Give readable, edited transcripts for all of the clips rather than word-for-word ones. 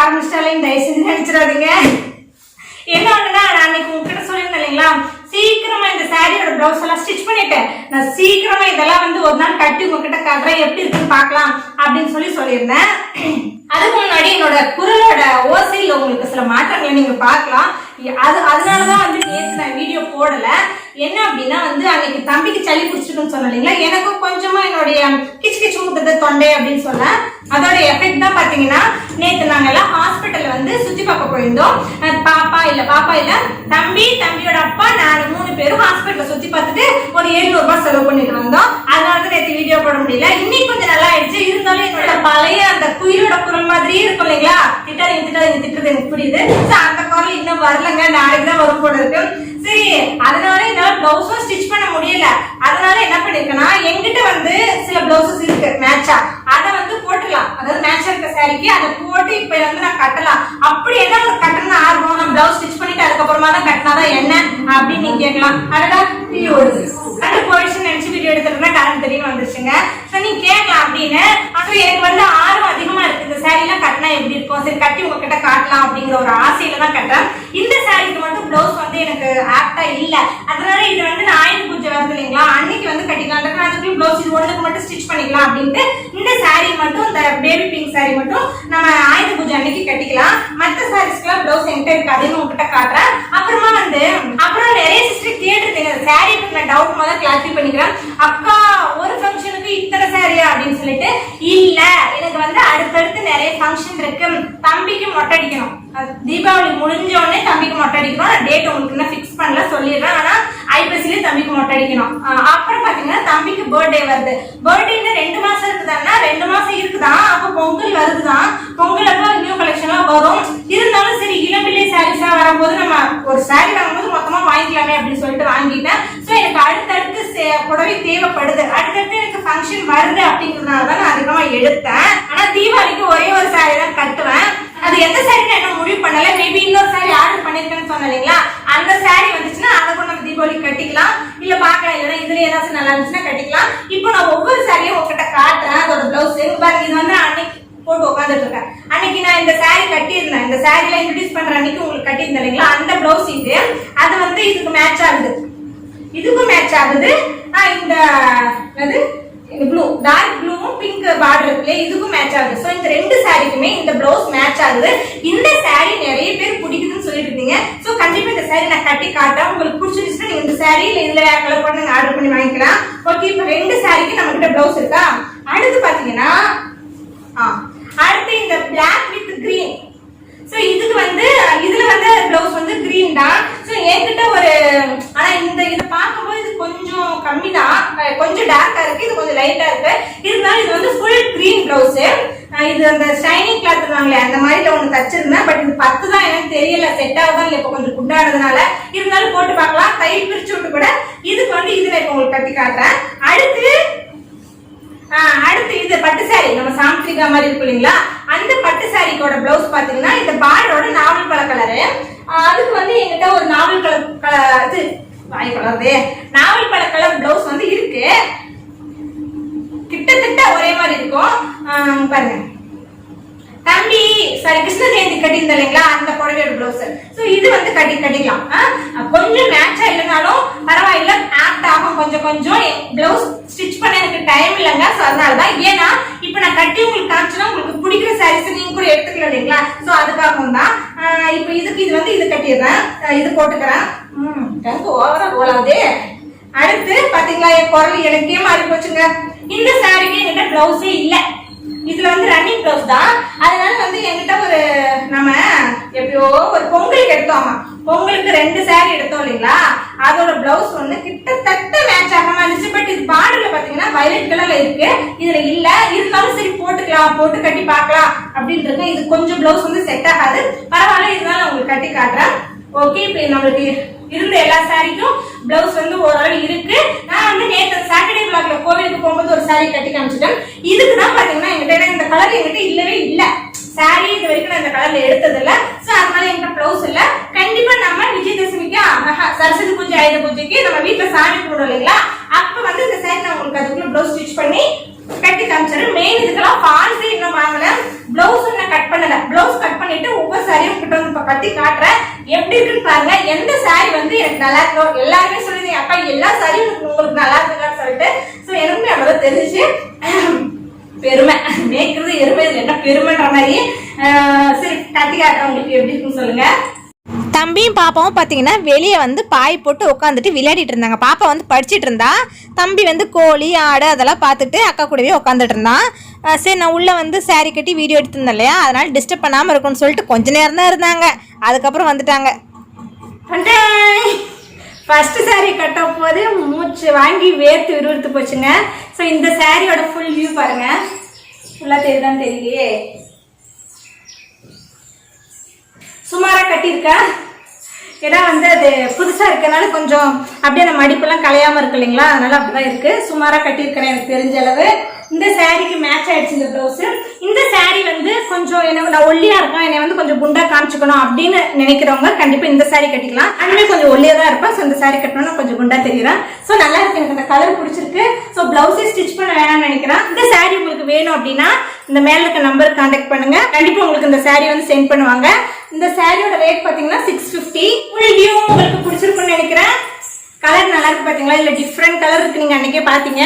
ஆரம்பிச்சிட்டாலே தயவு செஞ்சு நினைச்சிடாதீங்க. என்ன ஒண்ணுன்னா, நான் அன்னைக்கு உங்ககிட்ட சொல்லியிருந்தேன் இல்லைங்களா, சீக்கிரமா இந்த சாரியோட பிளவுஸ் எல்லாம் ஸ்டிச் பண்ணிட்டேன். நான் சீக்கிரமா இதெல்லாம் வந்து ஒரு நாள் கட்டி உங்ககிட்ட காட்டுறேன், எப்படி இருக்குன்னு பாக்கலாம் அப்படின்னு சொல்லியிருந்தேன். அதுக்கு முன்னாடி என்னோட குரலோட ஓசையில் உங்களுக்கு சில மாற்றங்களை நீங்க பார்க்கலாம். அதனாலதான் வந்து நேற்று நான் வீடியோ போடல. என்ன அப்படின்னா வந்து அன்னைக்கு தம்பிக்கு சளி பிடிச்சிருக்குன்னு சொன்னேன் இல்லைங்களா, எனக்கும் கொஞ்சமா என்னுடைய கிச்சு கிச்சு முட்டது தொண்டை அப்படின்னு சொன்னேன். அதோட எஃபெக்ட் தான் பாத்தீங்கன்னா, நேற்று நாங்க எல்லாம் ஹாஸ்பிட்டல்ல வந்து சுத்தி பார்க்க போயிருந்தோம். பாப்பா இல்ல தம்பியோட அப்பா நான் 3 பேரும் ஹாஸ்பிட்டல்ல சுத்தி பார்த்துட்டு ஒரு 700 ரூபாய் செலவு பண்ணிட்டு வந்தோம். அதனால நேற்று வீடியோ போட முடியல. இன்னைக்கு கொஞ்சம் நல்லா ஆயிடுச்சு. இருந்தாலும் என்னோட பழைய அந்த குயிலோட குரல் மாதிரியே இருக்கும் இல்லைங்களா, திட்டுறது எனக்கு புரியுது. அந்த குரல் இன்னும் வரலங்க, நாளைக்கு தான் வரும் போல இருக்கு. சரி, அதனால என்னால பிளவுஸும் ஸ்டிச் பண்ண முடியல. அதனால என்ன பண்ணிருக்கேன்னா, என்கிட்ட வந்து சில பிளவுசஸ் இருக்கு மேட்சா, அதை வந்து போட்டுக்கலாம். அதாவது மேட்சா இருக்க சாரிக்கு அதை போட்டு இப்ப வந்து நான் கட்டலாம். அப்படி என்ன ஒரு கட்டணும் ஆர்வம், நான் பிளவுஸ் ஸ்டிச் பண்ணிட்டு அதுக்கப்புறமா தான் கட்டினாதான் என்ன அப்படின்னு நீங்க கேட்கலாம். அதோட அந்த போயிடுச்சு நினைச்சு வீடியோ எடுத்துருந்தா கரண்ட் தெரியும் வந்துருச்சுங்க. நீங்க கேட்கலாம் அப்படின்னு. ஆனா எனக்கு வந்து ஆர்வம் அதிகமா இருக்கு, இந்த சாரி எல்லாம் கட்டினா எப்படி இருக்கும், சரி கட்டி உங்ககிட்ட காட்டலாம் அப்படிங்கிற ஒரு ஆசையில தான் கட்டுறேன். இந்த சாரிக்கு மட்டும் பிளவுஸ் வந்து எனக்கு ஆப்டா இல்ல. அதனால இது வந்து நான் ஆயுத பூஜை வருது இல்லைங்களா, அன்னைக்கு வந்து கட்டிக்கலாம். அதுக்கு பிளவுஸ் இது ஒண்ணுக்கு மட்டும் ஸ்டிச் பண்ணிக்கலாம் அப்படின்ட்டு இந்த சாரி மட்டும், இந்த பேபி பிங்க் சாரி மட்டும் நம்ம ஆயுத பூஜை அன்னைக்கு கட்டிக்கலாம். மற்ற சாரீஸ்க்குலாம் பிளவுஸ் என்கிட்ட இருக்கு, அதையும் உங்ககிட்ட காட்டுறேன். அப்புறமா வந்து நிறைய சிஸ்டர் கேட்டுருக்கீங்க சாரி பத்தின டவுட் முதல்ல கிளாரிஃபை பண்ணிக்கிறேன். அக்கா ஒரு ஃபங்க்ஷனுக்கு இத்தனை சாரியா அப்படின்னு சொல்லிட்டு, இல்ல எனக்கு வந்து அடுத்தடுத்து நிறைய ஃபங்க்ஷன் இருக்கு. தம்பிக்கு மொட்டை அடிக்கணும், தீபாவளி முடிஞ்ச உடனே தம்பிக்கு மொட்டை அடிக்கணும். டேட் உங்களுக்கு நான் ஃபிக்ஸ் பண்ணல, சொல்லிடுறேன். ஆனா ஐப்பசிலே தம்பிக்கு மொட்டை அடிக்கணும். அப்புறம் பாத்தீங்கன்னா தம்பிக்கு பர்த்டே வருது. பர்த்டே 2 மாசம் இருக்குதான்னா 2 மாசம் இருக்குதான். அப்ப பொங்கல் வருதுதான். பொங்கல் அப்ப நியூ கலெக்ஷன் எல்லாம் வரும். இருந்தாலும் சரி, இளம்பிள்ளை சாரீஸா வரும்போது நம்ம ஒரு சாரி வாங்கும்போது மொத்தமா வாங்கிக்கலாமே அப்படின்னு சொல்லிட்டு வாங்கிட்டேன். சோ எனக்கு அடுத்தடுத்து புடவை தேவைப்படுது, அடுத்தடுத்து எனக்கு ஃபங்க்ஷன் வருது அப்படிங்கிறதுனாலதான் நான் அதிகமா எடுத்தேன். ஆனா தீபாவளிக்கு ஒரே ஒரு சாரி தான் கட்டுவேன். அது எந்த சாரி என்ன முடிவு பண்ணல. மேபி இன்னொரு சாரி ஆர்டர் பண்ணிருக்கேன்னு சொன்னேன் இல்லைங்களா, அந்த சாரி வந்துச்சுன்னா அதை கூட நம்ம தீபாவளிக்கு கட்டிக்கலாம். இல்ல பாக்கலாம், இல்லைன்னா இதுல ஏதாச்சும் நல்லா இருந்துச்சுன்னா கட்டிக்கலாம். இப்போ நான் ஒவ்வொரு சாரியும் உங்ககிட்ட காட்டுறேன். அதோட பிளவுஸ் பாருங்க, இது வந்து அன்னைக்கு போட்டு உட்காந்துட்டு இருக்கேன். அன்னைக்கு நான் இந்த சாரி கட்டியிருந்தேன், இந்த சாரில இன்ட்ரோடியூஸ் பண்ற அன்னைக்கு உங்களுக்கு கட்டியிருந்தேன் இல்லைங்களா, அந்த பிளவுஸ் இது. அது வந்து இதுக்கு மேட்ச் ஆகுது, இதுக்கும் மேட்ச் ஆகுது. இந்த ப்ளூ டார்க் ப்ளூவும் பிங்க் பார்டர் இருக்குல்ல, இதுக்கும் மேட்ச் ஆகுது. சோ இந்த 2 சாரிக்குமே இந்த பிளவுஸ் மேட்ச் ஆகுது. இந்த சாரி நிறைய பேர் பிடிக்குதுன்னு சொல்லிட்டு இருந்தீங்க. சோ கண்டிப்பா இந்த சாரி நான் கட்டி காட்டுறேன். உங்களுக்கு பிடிச்சிருச்சுன்னா நீங்க இந்த சாரி இல்ல இதுல வேற கலர் கூட நீங்க ஆர்டர் பண்ணி வாங்கிக்கலாம். ஓகே, இப்ப 2 சாரிக்கு நம்ம கிட்ட பிளவுஸ் இருக்கா. அடுத்து பாத்தீங்கன்னா அடுத்து இந்த பிளாக் வித் கிரீன். சோ இதுக்கு வந்து இதுல வந்து பிளவுஸ் வந்து கிரீன் தான். சோ என்கிட்ட ஒரு, ஆனா இத பார்க்கும்போது இது கொஞ்சம் கம்மி தான், கொஞ்சம் டார்க்கா இருக்கு, இது கொஞ்சம் லைட்டா இருக்கு. இருந்தாலும் இது வந்து ஃபுல் கிரீன் பிளவுஸ். இது அந்த ஷைனிங் கிளாத் வாங்கல அந்த மாதிரி ஒண்ணு தச்சிருந்தேன். பட் இது 10 தான், எனக்கு தெரியல செட் ஆகுதா இல்ல, இப்ப கொஞ்சம் குண்டானதுனால. இருந்தாலும் போட்டு பார்க்கலாம், தையல் பிரிச்சு விட்டு கூட. இதுக்கு வந்து இதுல இப்ப உங்களுக்கு கட்டி காட்டுறேன். அடுத்து இது பட்டு சாரி, நம்ம சாம்த்ரிகா மாதிரி இருக்கு இல்லைங்களா, அந்த பட்டு சாரிக்கோட பிளவுஸ் பாத்தீங்கன்னா இந்த பார்டரோட நாவல் பழ கலரு. அதுக்கு வந்து என்கிட்ட ஒரு நாவல் பழ கலர் பிளவுஸ் வந்து இருக்கு. கிட்டத்தட்ட ஒரே மாதிரி இருக்கும். பாருங்க, தம்பி கிருஷ்ண ஜெயந்தி கட்டியிருந்தா இல்லைங்களா, அந்த புடவையோட பிளவுஸ். சோ இது வந்து கட்டிக்கலாம். கொஞ்சம் மேட்சா இல்லைனாலும் பரவாயில்ல, ஆப்ட் ஆகும். கொஞ்சம் பிளவுஸ் ஸ்டிச் பண்ண எனக்கு டைம் இல்லைங்க. சோ அதனாலதான், ஏன்னா இப்ப நான் கட்டி உங்களுக்கு காமிச்சேன்னா உங்களுக்கு பிடிக்கிற சாரீஸ் நீங்க கூட எடுத்துக்கலாம் இல்லைங்களா. சோ அதுக்காகவும் தான். இப்ப இதுக்கு இது வந்து இது கட்டிடுறேன், இது போட்டுக்கிறேன். ஓவரா போலாது. அடுத்து பாத்தீங்களா, என் குரல் எனக்கே மாறி போச்சுங்க. இந்த சாரிக்கு என்கிட்ட பிளவுஸே இல்ல. இதுல வந்து ரன்னிங் பிளவுஸ் தான். அதனால வந்து என்கிட்ட ஒரு, நம்ம எப்பயோ ஒரு பொங்கலுக்கு எடுத்தோம், பொங்கலுக்கு 2 சாரி எடுத்தோம் இல்லைங்களா, அதோட பிளவுஸ் வந்து கிட்டத்தட்ட மேட்ச் ஆகாம இருந்துச்சு. பட் இது பார்டர்ல பாத்தீங்கன்னா வயலட் கலர்ல இருக்கு, இதுல இல்ல. இருந்தாலும் சரி போட்டுக்கலாம், போட்டு கட்டி பார்க்கலாம் அப்படின்றது. இது கொஞ்சம் பிளவுஸ் வந்து செட் ஆகாது, பரவாயில்ல, இதனால உங்களுக்கு கட்டி காட்டுறேன். ஓகே, இப்ப நம்மளுக்கு இருந்த எல்லா சாரிக்கும் பிளவுஸ் வந்து ஓரளவு இருக்கு. நான் வந்து நேற்று சாட்டர்டே பிளாக்ல கோவிலுக்கு போகும்போது ஒரு சாரி கட்டி காமிச்சிட்டேன். இதுக்குதான் பாத்தீங்கன்னா என்கிட்ட இந்த கலர் என்கிட்ட இல்லவே இல்ல. சாரி இது வரைக்கும் நான் இந்த கலர்ல எடுத்தது இல்ல. சோ அதனால என்கிட்ட பிளவுஸ் இல்ல. கண்டிப்பா நம்ம விஜயதசமிக்கு, சரஸ்வதி பூஜை, ஆயுத பூஜைக்கு நம்ம வீட்டுல சாமி கும்பிடுவோம் இல்லைங்களா, அப்ப வந்து இந்த சாரி நான் உங்களுக்கு அதுக்குள்ள பிளவுஸ் ஸ்டிச் பண்ணி கட்டி காமிச்சிடுறேன். மெயின் இதுக்கெல்லாம் ஃபால்ஸே இன்னும் வாங்கல, பிளவுஸ் நான் கட் பண்ணல. பிளவுஸ் கட் பண்ணிட்டு ஒவ்வொரு சாரியும் கிட்ட வந்து கட்டி காட்டுறேன். எப்படி இருக்குன்னு பாருங்க. எந்த சாரி வந்து எனக்கு நல்லா இருக்கும் எல்லாருமே சொல்லுது, அப்பா எல்லா சாரியும் உங்களுக்கு நல்லா இருக்குன்னு சொல்லிட்டு. ஸோ எனக்குமே அவ்வளவு தெரிஞ்சு பெருமை மேய்க்கிறது எருமை, என்ன பெருமைன்ற மாதிரி. சரி கட்டி காட்டுறேன் உங்களுக்கு எப்படி இருக்குன்னு சொல்லுங்க. தம்பியும் பாப்பாவும் பார்த்தீங்கன்னா வெளியே வந்து பாய் போட்டு உட்காந்துட்டு விளையாடிட்டு இருந்தாங்க. பாப்பா வந்து படிச்சுட்டு இருந்தா, தம்பி வந்து கோழி ஆடு அதெல்லாம் பார்த்துட்டு அக்கா கூடவே உட்காந்துட்டு இருந்தான். சரி நான் உள்ளே வந்து சாரி கட்டி வீடியோ எடுத்திருந்தேன் இல்லையா, அதனால டிஸ்டர்ப் பண்ணாமல் இருக்கும்னு சொல்லிட்டு கொஞ்ச நேரம் தான் இருந்தாங்க. அதுக்கப்புறம் வந்துட்டாங்க. ஃபர்ஸ்ட் சாரி கட்ட போது மூச்சு வாங்கி வேர்த்து விறுவிறுத்து போச்சுங்க. ஸோ இந்த சாரியோட ஃபுல் வியூ பாருங்க. ஃபுல்லாக தெரியுதான்னு தெரியலையே, சுமாரா கட்டியிருக்கா. ஏன்னா வந்து அது புதுசாக இருக்கனால கொஞ்சம் அப்படியே அந்த மடிப்பெல்லாம் கலையாமல் இருக்கு இல்லைங்களா, அதனால அப்படிதான் இருக்கு. சுமாராக கட்டியிருக்கிறேன் எனக்கு தெரிஞ்ச அளவு. இந்த சாரிக்கு மேட்ச் ஆயிடுச்சு இந்த ப்ளவுஸ். இந்த சாரி வந்து கொஞ்சம் எனக்கு நான் ஒல்லியா இருக்கேன், என்னை வந்து கொஞ்சம் குண்டா காமிச்சுக்கணும் அப்படின்னு நினைக்கிறவங்க கண்டிப்பா இந்த சாரி கட்டிக்கலாம். அதுவே கொஞ்சம் ஒல்லியா தான் இருப்பேன். ஸோ இந்த சாரி கட்டணும்னா கொஞ்சம் குண்டா தெரியுறேன். ஸோ நல்லா இருக்கு, எனக்கு இந்த கலர் பிடிச்சிருக்கு. ஸோ பிளவுஸே ஸ்டிச் பண்ண வேணாம்னு நினைக்கிறேன். இந்த சாரி உங்களுக்கு வேணும் அப்படின்னா இந்த மேல இருக்க நம்பருக்கு கான்டாக்ட் பண்ணுங்க. கண்டிப்பா உங்களுக்கு இந்த சாரி வந்து சென்ட் பண்ணுவாங்க. இந்த சாரியோட ரேட் பாத்தீங்கன்னா 650. ஃபுல் வியூ உங்களுக்கு பிடிச்சிருக்குன்னு நினைக்கிறேன். கலர் நல்லா இருக்கு பாத்தீங்களா, இல்ல டிஃப்ரெண்ட் கலர் இருக்கு, நீங்க அன்னைக்கே பாத்தீங்க.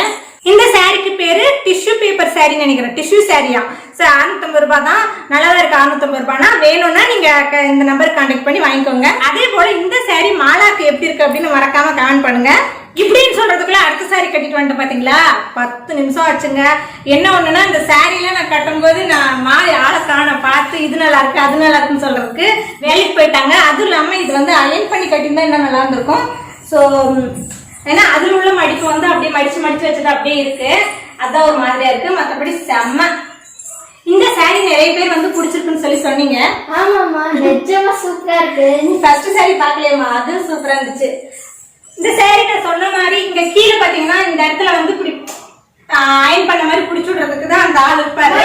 இந்த சாரிக்கு பேரு டிஷ்யூ பேப்பர் சாரின்னு நினைக்கிறேன். டிஷ்யூ சாரியா? சார் 650 ரூபாய் தான். நல்லா தான் இருக்கு. 650 ரூபாய்னா வேணும்னா நீங்க இந்த நம்பருக்கு கான்டாக்ட் பண்ணி வாங்கிக்கோங்க. அதே போல இந்த சாரி மாலாக்கு எப்படி இருக்கு அப்படின்னு மறக்காம கமெண்ட் பண்ணுங்க. இப்படின்னு சொல்றதுக்குள்ள அடுத்த சாரி கட்டிட்டு வந்துட்டு பாத்தீங்களா, 10 நிமிஷம் ஆச்சுங்க. என்ன ஒண்ணுன்னா இந்த சாரில நான் கட்டும்போது நான் மாலை ஆளை காண பார்த்து இது நல்லா இருக்கு அது நல்லா இருக்குன்னு சொல்றதுக்கு வேலைக்கு போயிட்டாங்க. அதுவும் இல்லாம இது வந்து அயன் பண்ணி கட்டியிருந்தா இன்னும் நல்லா இருந்திருக்கும். ஸோ ஏன்னா அதுல உள்ள மடிப்பு வந்து அப்படியே மடிச்சு மடிச்சு வச்சது அப்படியே இருக்கு, அதான் ஒரு மாதிரியா இருக்கு. மற்றபடி செம்ம. இந்த சாரி நிறைய பேர் வந்து பிடிச்சிருக்குன்னு சொல்லி சொன்னீங்க. ஆமாமா, நிஜமா சூப்பரா இருக்கு. நீ ஃபர்ஸ்ட் சாரி பாக்கலையம்மா, அதுவும் சூப்பரா இருந்துச்சு. இந்த சாரி நான் சொன்ன மாதிரி இங்க கீழே பாத்தீங்கன்னா இந்த இடத்துல வந்து அயன் பண்ண மாதிரி பிடிச்சி விடுறதுக்கு தான் அந்த ஆள் இருப்பாரு.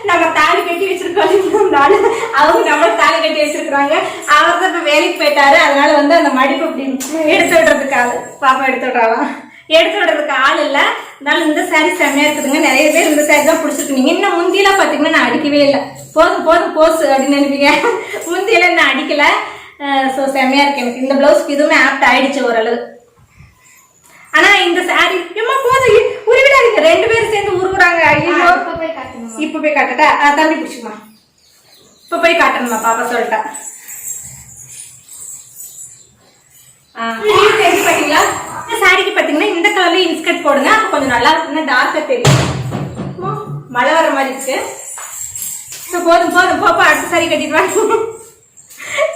நம்ம தாலி கட்டி வச்சிருக்கோம், அவங்க நம்மள தாலி கட்டி வச்சிருக்காங்க. அவர் தான் இப்ப வேலைக்கு போயிட்டாரு. அதனால வந்து அந்த மடிப்பு அப்படி எடுத்து விடுறதுக்கு ஆள், பாப்பா எடுத்து விடுறாலாம், எடுத்து விடுறதுக்கு ஆள் இல்ல. அதனால இந்த சாரி செம்மையா இருக்குதுங்க. நிறைய பேர் இந்த சாரி தான் பிடிச்சிருக்கீங்க. இன்னும் முந்தியெல்லாம் பாத்தீங்கன்னா நான் அடிக்கவே இல்லை. போதும் போதும் போஸ் அப்படின்னு நினைப்பீங்க. முந்தியெல்லாம் நான் அடிக்கல. ஸோ செம்மையா இருக்கு. எனக்கு இந்த பிளவுஸ்க்கு இதுவுமே ஆப்ட் ஆயிடுச்சு ஓரளவு. ஆனா இந்த சாரி போதும் உருவிடாதீங்க, 2 பேரும் சேர்ந்து உருவுறாங்க. ஐயோ இப்ப போய் காட்டட்டா? தம்பி பிடிச்சுமா, இப்ப போய் காட்டணுமா பாப்பா சொல்லிட்டா. பாத்தீங்களா இந்த சாரிக்கு பாத்தீங்கன்னா இந்த கலர்ல இன்ஸ்கர்ட் போடுங்க, அப்ப கொஞ்சம் நல்லா இருக்குன்னு டார்க்கா தெரியும். மழை வர மாதிரி இருக்கு. போதும் போதும் போப்பா, அடுத்த சாரி கட்டிட்டு வா.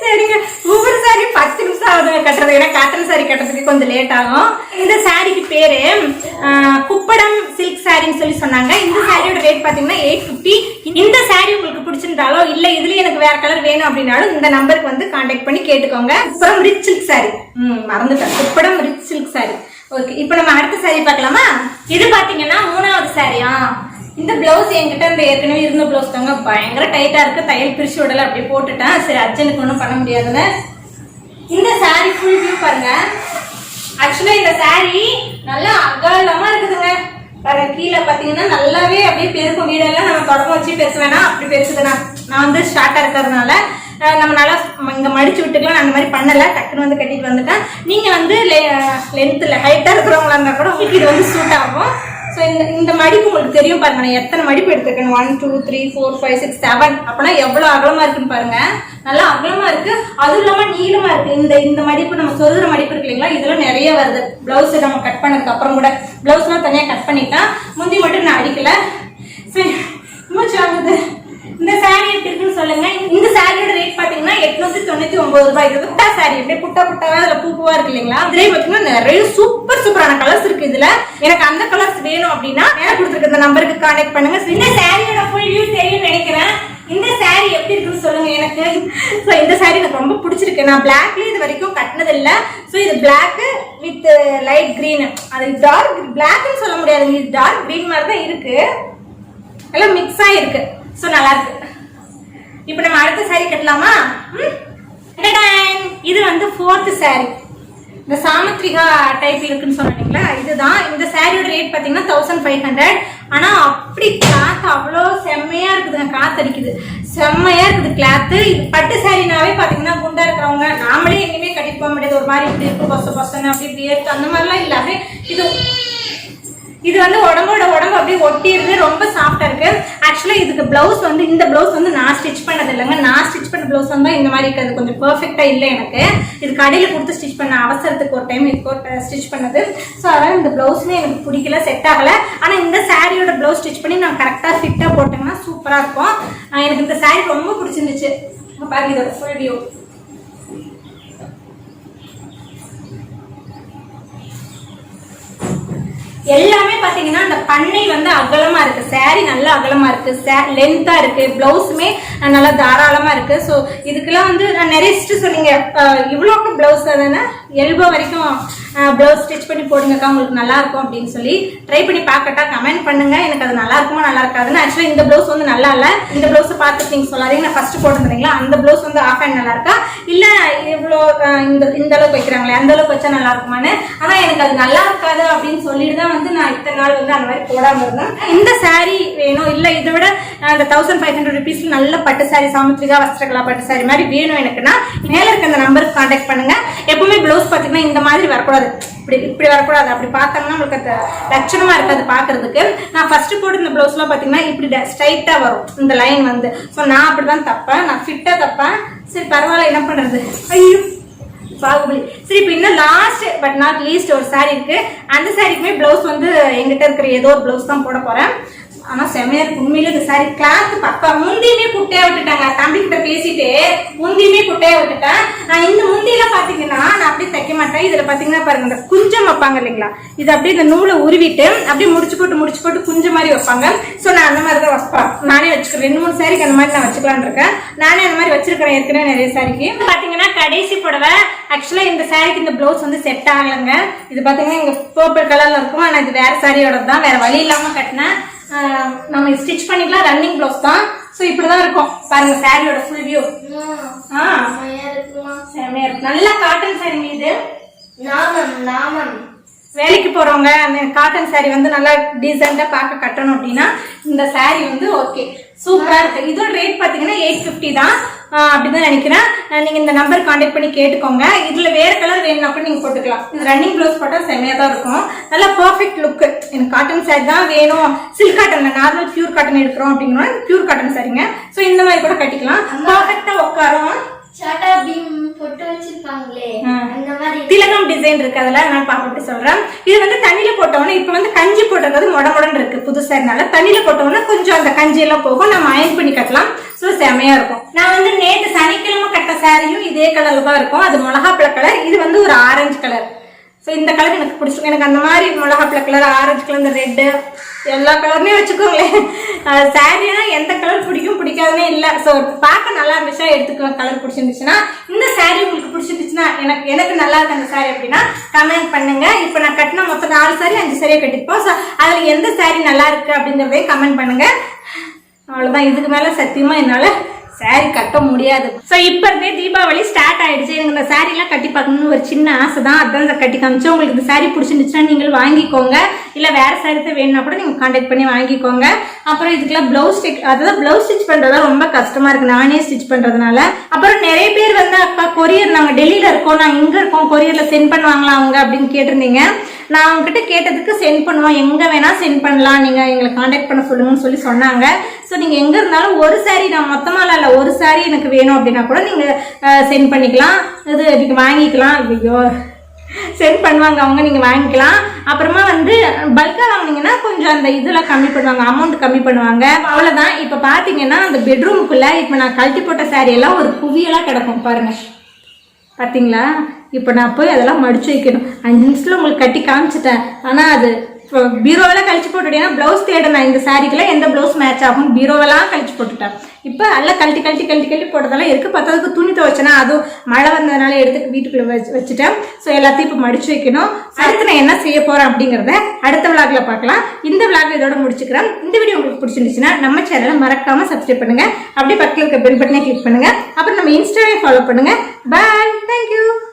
சரிங்க, ஒவ்வொரு சாரி 10 நிமிஷம் ஆகுது கட்டுறது. ஏன்னா காட்டன் சாரி கட்டுறதுக்கு கொஞ்சம் லேட் ஆகும். இந்த சாரிக்கு பேரு குப்படம் சில்க் சாரின்னு சொல்லி சொன்னாங்க. இந்த சாரியோட ரேட் பாத்தீங்கன்னா 850. இந்த சாரி உங்களுக்கு பிடிச்சிருந்தாலோ இல்ல இதுலயே எனக்கு வேற கலர் வேணும் அப்படின்னாலும் இந்த நம்பருக்கு வந்து கான்டாக்ட் பண்ணி கேட்டுக்கோங்க. குப்படம் ரிச் சில்க் சாரி, மறந்துட்டேன், Kuppadam rich silk sorry. Okay, இப்போ நம்ம அடுத்த சாரி பார்க்கலாமா? இது பாத்தீங்கன்னா 3வது சாரியா. இந்த பிளவுஸ் என்கிட்ட இந்த ஏற்கனவே இருந்த பிளவுஸ் தாங்க, பயங்கர டைட்டா இருக்கு. தையல் பிரிச்சு விடல, அப்படியே போட்டுட்டேன். சரி அர்ஜென்ட்டுக்கு ஒன்றும் பண்ண முடியாதுன்னு. இந்த சாரி ஃபுல் வியூ பாருங்க. ஆக்சுவலா இந்த சாரி நல்லா அகலமா இருக்குதுங்க. பாருங்க கீழே பாத்தீங்கன்னா நல்லாவே அப்படியே பெருக்கும். வீடெல்லாம் நம்ம தொடர்பு வச்சு பேசுவேனா அப்படி பேசுதுண்ணா. நான் வந்து ஷார்ட்டா இருக்கிறதுனால நம்ம நல்லா இங்க மடிச்சு விட்டுக்கலாம். நான் அந்த மாதிரி பண்ணல, டக்குன்னு வந்து கட்டிட்டு வந்துட்டேன். நீங்க வந்து லென்த்ல ஹைட்டா இருக்கிறவங்களா இருந்தா கூட உங்களுக்கு இது வந்து சூட் ஆகும். ஸோ இந்த மடிப்பு உங்களுக்கு தெரியும் பாருங்க, நான் எத்தனை மடிப்பு எடுத்துருக்கேன். 1 2 3 4 5 6 7 அப்படின்னா எவ்வளவு அகலமா இருக்குன்னு பாருங்க. நல்லா அகலமா இருக்கு, அதுவும் இல்லாம நீளமா இருக்கு. இந்த மடிப்பு நம்ம சொருகிற மடிப்பு இருக்கு இல்லைங்களா, இதெல்லாம் நிறைய வருது. பிளவுஸ் நம்ம கட் பண்ணதுக்கு அப்புறம் கூட பிளவுஸ் எல்லாம் தனியா கட் பண்ணிட்டேன். முந்தி மட்டும் நான் அடிக்கல. சரி மூச்சு வாங்குது. இந்த சாரி எப்படி இருக்குன்னு சொல்லுங்க. இந்த சாரியோட ரேட் பாத்தீங்கன்னா 899 ரூபாய். இது புட்டா சாரி, அப்படியே புட்டா புட்டாவா அதுல பூவா இருக்கு இல்லைங்களா. இதுலயே பாத்தீங்கன்னா நிறைய சூப்பரான கலர்ஸ் இருக்கு. இதுல எனக்கு அந்த கலர்ஸ் வேணும் அப்படின்னா மேல கொடுத்துருக்க இந்த நம்பருக்கு கான்டாக்ட் பண்ணுங்க. இந்த சாரியோட ஃபுல் வியூ தெரியும் நினைக்கிறேன். இந்த சாரி எப்படி இருக்குன்னு சொல்லுங்க எனக்கு. ஸோ இந்த சாரி எனக்கு ரொம்ப பிடிச்சிருக்கு. நான் பிளாக்ல இது வரைக்கும் கட்டினது இல்லை. ஸோ இது பிளாக் வித் லைட் கிரீன், அது டார்க் பிளாக்னு சொல்ல முடியாது, இது டார்க் கிரீன் மாதிரி தான் இருக்கு, எல்லாம் மிக்ஸ் ஆயிருக்கு. ஸோ நல்லா இருக்கு. இப்போ நம்ம அடுத்த சாரி கட்டலாமா? இது வந்து 4th சாரி. இந்த சாமத்ரிகா டைப் இருக்குன்னு சொன்னீங்களா, இதுதான். இந்த சாரியோட ரேட் பாத்தீங்கன்னா 1500. ஆனா அப்படி கிளாத் அவ்வளோ செம்ம செம்மையா இருக்குதுங்க, காத்தடிக்குது, செம்மையா இருக்குது கிளாத்து. இது பட்டு சாரினாவே பாத்தீங்கன்னா குண்டா இருக்கிறவங்க நாமளே எங்கேயுமே கட்டிட்டு போக முடியாது, ஒரு மாதிரி இப்படி இருக்கு பொச பொசன்னு அப்படி இப்படி இருக்கு, அந்த மாதிரிலாம் இல்லாம இது வந்து உடம்பு அப்படியே ஒட்டிடுது, ரொம்ப சாஃப்டா இருக்கு. ஆக்சுவலா இதுக்கு பிளவுஸ் வந்து இந்த பிளவுஸ் வந்து நான் ஸ்டிச் பண்ணது இல்லைங்க, நான் ஸ்டிச் பண்ண பிளவுஸ் வந்து இந்த மாதிரி இருக்குது, கொஞ்சம் பெர்ஃபெக்டா இல்லை எனக்கு. இது கடையில கொடுத்து ஸ்டிச் பண்ண அவசரத்துக்கு ஒரு டைம் இதுக்கு ஸ்டிச் பண்ணது. ஸோ அதனால இந்த பிளவுஸ்மே எனக்கு பிடிக்கல, செட் ஆகல. ஆனா இந்த சாரியோட பிளவுஸ் ஸ்டிச் பண்ணி நான் கரெக்டா ஃபிட்டா போட்டேங்கன்னா சூப்பரா இருக்கும். எனக்கு இந்த சாரி ரொம்ப பிடிச்சிருந்துச்சு. பாருங்க இதோட ஃபுல் வியூ. எல்லாமே பாத்தீங்கன்னா அந்த பண்ணை வந்து அகலமா இருக்கு, சாரி நல்லா அகலமா இருக்கு, லென்த்தா இருக்கு, பிளவுஸுமே நல்லா தாராளமா இருக்கு. ஸோ இதுக்கெல்லாம் வந்து நான் நிறைய ஸ்டிச் சொன்னீங்க, இவ்வளோக்கு பிளவுஸ் தானே எல்போ வரைக்கும் பிளவுஸ் ஸ்டிச் பண்ணி போடுங்கக்கா உங்களுக்கு நல்லா இருக்கும் அப்படின்னு சொல்லி ட்ரை பண்ணி பார்க்கட்டா, கமெண்ட் பண்ணுங்க எனக்கு அது நல்லா இருக்குமா நல்லா இருக்காதுன்னு. ஆக்சுவலா இந்த பிளவுஸ் வந்து நல்லா இல்லை, இந்த பிளவுஸை பார்த்துட்டு நீங்க சொல்லாதீங்க, நான் ஃபர்ஸ்ட் போட்டுருந்தீங்களா அந்த பிளவுஸ் வந்து ஆஃப் ஹேண்ட் நல்லா இருக்கா இல்ல இவ்வளோ இந்த அளவுக்கு வைக்கிறாங்களே அந்த அளவுக்கு வச்சா நல்லா இருக்குமான்னு. ஆனா எனக்கு அது நல்லா இருக்காது அப்படின்னு சொல்லிட்டு தான் வந்து நான் இத்தனை நாள் வந்து அந்த மாதிரி போடாம இருந்தேன். இந்த சாரி வேணும் இல்ல இதை விட அந்த 1500 rupees நல்ல பட்டு சாரி, சாமுத்ரிகா வஸ்திரகலா பட்டு சாரி மாதிரி வேணும் எனக்குன்னா மேல இருக்க அந்த நம்பருக்கு கான்டாக்ட் பண்ணுங்க. எப்பவுமே பிளவுஸ் பாத்தீங்கன்னா இந்த மாதிரி வரக்கூடாது, இப்படி வரக்கூடாது, அப்படி பார்த்தாங்கன்னா உங்களுக்கு அது லட்சணமா இருக்காது பாக்குறதுக்கு. நான் ஃபர்ஸ்ட் போட்டு இந்த பிளவுஸ் எல்லாம் பாத்தீங்கன்னா இப்படி ஸ்ட்ரைட்டா வரும் இந்த லைன் வந்து. ஸோ நான் அப்படிதான் தப்பேன், நான் ஃபிட்டா தப்பேன். சரி பரவாயில்ல, என்ன பண்றது, ஐயோ பாகுபலி. சரி இப்ப இன்னும் லாஸ்ட் பட் நாட் லீஸ்ட் ஒரு சாரி இருக்கு. அந்த சாரிக்குமே பிளவுஸ் வந்து எங்கிட்ட இருக்கிற ஏதோ ஒரு பிளவுஸ் தான் போட போறேன். ஆனா செமையா இருக்கு உண்மையில இந்த சாரி. கிளாத் பக்கா, முந்தியுமே குட்டையா விட்டுட்டாங்க, தம்பி கிட்ட பேசிட்டு முந்தியுமே குட்டையா விட்டுட்டேன். இந்த முந்தியெல்லாம் பாத்தீங்கன்னா நான் அப்படியே தைக்க மாட்டேன். இதுல பாத்தீங்கன்னா பாருங்க இந்த குஞ்சம் வைப்பாங்க இல்லைங்களா, இது அப்படியே இந்த நூலை உருவிட்டு அப்படியே முடிச்சு போட்டு குஞ்ச மாதிரி வைப்பாங்க. சோ நான் அந்த மாதிரி தான் வைப்பேன், நானே வச்சுக்கிறேன். 2-3 சாரிக்கு அந்த மாதிரி நான் வச்சுக்கலான் இருக்கேன். நானே அந்த மாதிரி வச்சிருக்கிறேன் ஏற்கனவே நிறைய சாரிக்கு. பாத்தீங்கன்னா கடைசி புடவை. ஆக்சுவலா இந்த சாரிக்கு இந்த பிளவுஸ் வந்து செட் ஆகலைங்க. இது பாத்தீங்கன்னா இங்க பர்பிள் கலர்ல இருக்கும், ஆனா இது வேற சாரியோட தான், வேற வழி இல்லாம கட்டினேன். நம்ம ஸ்டிச் பண்ணிக்கலாம், ரன்னிங் பிளவுஸ் தான். சோ இப்படிதான் இருக்கும் பாருங்க சாரியோட ஃபுல் வியூ. செமையா இருக்கு, நல்லா காட்டன் சாரி. இது வேலைக்கு போறவங்க அந்த காட்டன் சாரி வந்து நல்லா டீசெண்டா பார்க்க கட்டணும் அப்படின்னா இந்த சாரி வந்து ஓகே, சூப்பரா இருக்கு. இதோட ரேட் பாத்தீங்கன்னா 850 தான் அப்படிதான் நினைக்கிறேன். நீங்க இந்த நம்பர் கான்டாக்ட் பண்ணி கேட்டுக்கோங்க. இதுல வேற கலர் வேணும்னா கூட நீங்க போட்டுக்கலாம். இது ரன்னிங் ப்ளவுஸ் போட்டா செமையா தான் இருக்கும், நல்லா பெர்ஃபெக்ட் லுக். எனக்கு காட்டன் சாரி தான் வேணும், silk cotton normal pure cotton எடுக்கிறோம் அப்படின்னா பியூர் காட்டன் சாரிங்க. சோ இந்த மாதிரி கூட கட்டிக்கலாம், பெர்ஃபெக்ட்டா உட்காரும். திலகம் டிசைன் இருக்கு அதுல, நான் பாப்பா சொல்றேன். இது வந்து தண்ணியில போட்டோம்னா இப்ப வந்து கஞ்சி போட்டது மொடமொடன் இருக்கு புதுசாரினால, தண்ணியில போட்டோம்னா கொஞ்சம் அந்த கஞ்சி எல்லாம் போகும், நம்ம அயன் பண்ணி கட்டலாம். சோ செமையா இருக்கும். நான் வந்து நேற்று சனிக்கிழமை கட்ட சாரியும் இதே கலர்ல தான் இருக்கும், அது மிளகாப்பழ கலர், இது வந்து ஒரு ஆரஞ்சு கலர். ஸோ இந்த கலர் எனக்கு பிடிச்சிருக்கு. எனக்கு அந்த மாதிரி மிளகாப்பழ கலர், ஆரஞ்சு கலர், இந்த ரெட்டு எல்லா கலருமே வச்சுக்கோங்களேன். சாரினா எந்த கலர் பிடிக்கும் பிடிக்காதுன்னே இல்லை. ஸோ பார்க்க நல்லா இருந்துச்சா எடுத்துக்குவேன், கலர் பிடிச்சிருந்துச்சுன்னா. இந்த சாரி உங்களுக்கு பிடிச்சிருந்துச்சுன்னா எனக்கு நல்லா இருக்கு அந்த சாரி அப்படின்னா கமெண்ட் பண்ணுங்க. இப்போ நான் கட்டினா மொத்தம் 4 சாரி 5 சாரியை கட்டிருப்போம். ஸோ அதில் எந்த சாரி நல்லா இருக்கு அப்படிங்கிறதையும் கமெண்ட் பண்ணுங்க. அவ்வளோதான், இதுக்கு மேலே சத்தியமா என்னால் சாரி கட்ட முடியாது. ஸோ இப்போ இருந்தே தீபாவளி ஸ்டார்ட் ஆயிடுச்சு. எனக்கு இந்த சாரி எல்லாம் கட்டி பார்க்கணும்னு ஒரு சின்ன ஆசை தான், அதான் கட்டி காமிச்சோம். உங்களுக்கு இந்த சாரி பிடிச்சிருந்துச்சுன்னா நீங்கள் வாங்கிக்கோங்க, இல்லை வேற சாரி தான் வேணும்னா கூட நீங்கள் கான்டாக்ட் பண்ணி வாங்கிக்கோங்க. அப்புறம் இதுக்கெல்லாம் பிளவுஸ் ஸ்டிச், அதாவது பிளவுஸ் ஸ்டிச் பண்றதா ரொம்ப கஷ்டமா இருக்கு நானே ஸ்டிச் பண்றதுனால. அப்புறம் நிறைய பேர் வந்து அக்கா கொரியர், நாங்கள் டெல்லியில இருக்கோம், நாங்கள் இங்க இருக்கோம், கொரியர்ல சென்ட் பண்ணுவாங்களா அவங்க அப்படின்னு கேட்டிருந்தீங்க. நான் அவங்ககிட்ட கேட்டதுக்கு சென்ட் பண்ணுவோம், எங்க வேணா சென்ட் பண்ணலாம், நீங்க எங்களை கான்டாக்ட் பண்ண சொல்லுங்கன்னு சொல்லி சொன்னாங்க. ஸோ நீங்க எங்க இருந்தாலும் ஒரு சாரி, நான் மொத்தமா இல்ல ஒரு சாரி எனக்கு வேணும் அப்படின்னா கூட நீங்க சென்ட் பண்ணிக்கலாம், இது நீங்க வாங்கிக்கலாம். ஐயோ சென்ட் பண்ணுவாங்க அவங்க, நீங்க வாங்கிக்கலாம். அப்புறமா வந்து பல்கா வாங்கினீங்கன்னா கொஞ்சம் அந்த இதுல கம்மி பண்ணுவாங்க, அமௌண்ட் கம்மி பண்ணுவாங்க. அவ்வளவுதான். இப்ப பாத்தீங்கன்னா அந்த பெட்ரூமுக்குள்ள இப்ப நான் கழட்டி போட்ட சாரி எல்லாம் ஒரு குவியெல்லாம் கிடக்கும் பாருங்க, பாத்தீங்களா? இப்போ நான் போய் அதெல்லாம் மடிச்சு வைக்கணும். 5 நிமிஷத்துல உங்களுக்கு கட்டி காமிச்சிட்டேன். ஆனா அது பீரோவெல்லாம் கழிச்சு போட்டுட்டேன்னா பிளவுஸ் தேடணும், இந்த சாரிக்கெல்லாம் எந்த பிளவுஸ் மேட்ச் ஆகும், பீரோவெல்லாம் கழிச்சு போட்டுட்டேன். இப்போ எல்லாம் கழட்டி போட்டதெல்லாம் இருக்கு. பத்தாவதுக்கு துணி துவைச்சேன்னா அதுவும் மழை வந்ததுனால எடுத்து வீட்டுக்குள்ள வச்சுட்டேன். ஸோ எல்லாத்தையும் இப்போ மடிச்சு வைக்கணும். அடுத்து நான் என்ன செய்ய போறேன் அப்படிங்கிறத அடுத்த விளாக்ல பார்க்கலாம். இந்த விளாக்ல இதோட முடிச்சுக்கிறேன். இந்த வீடியோ உங்களுக்கு பிடிச்சிருந்துச்சுன்னா நம்ம சேனலை மறக்காம சப்ஸ்கிரைப் பண்ணுங்க, அப்படியே பக்கத்தில் இருக்க பெல் பட்டனை கிளிக் பண்ணுங்க. அப்புறம் நம்ம இன்ஸ்டாவே ஃபாலோ பண்ணுங்க. பாய், தேங்க்யூ.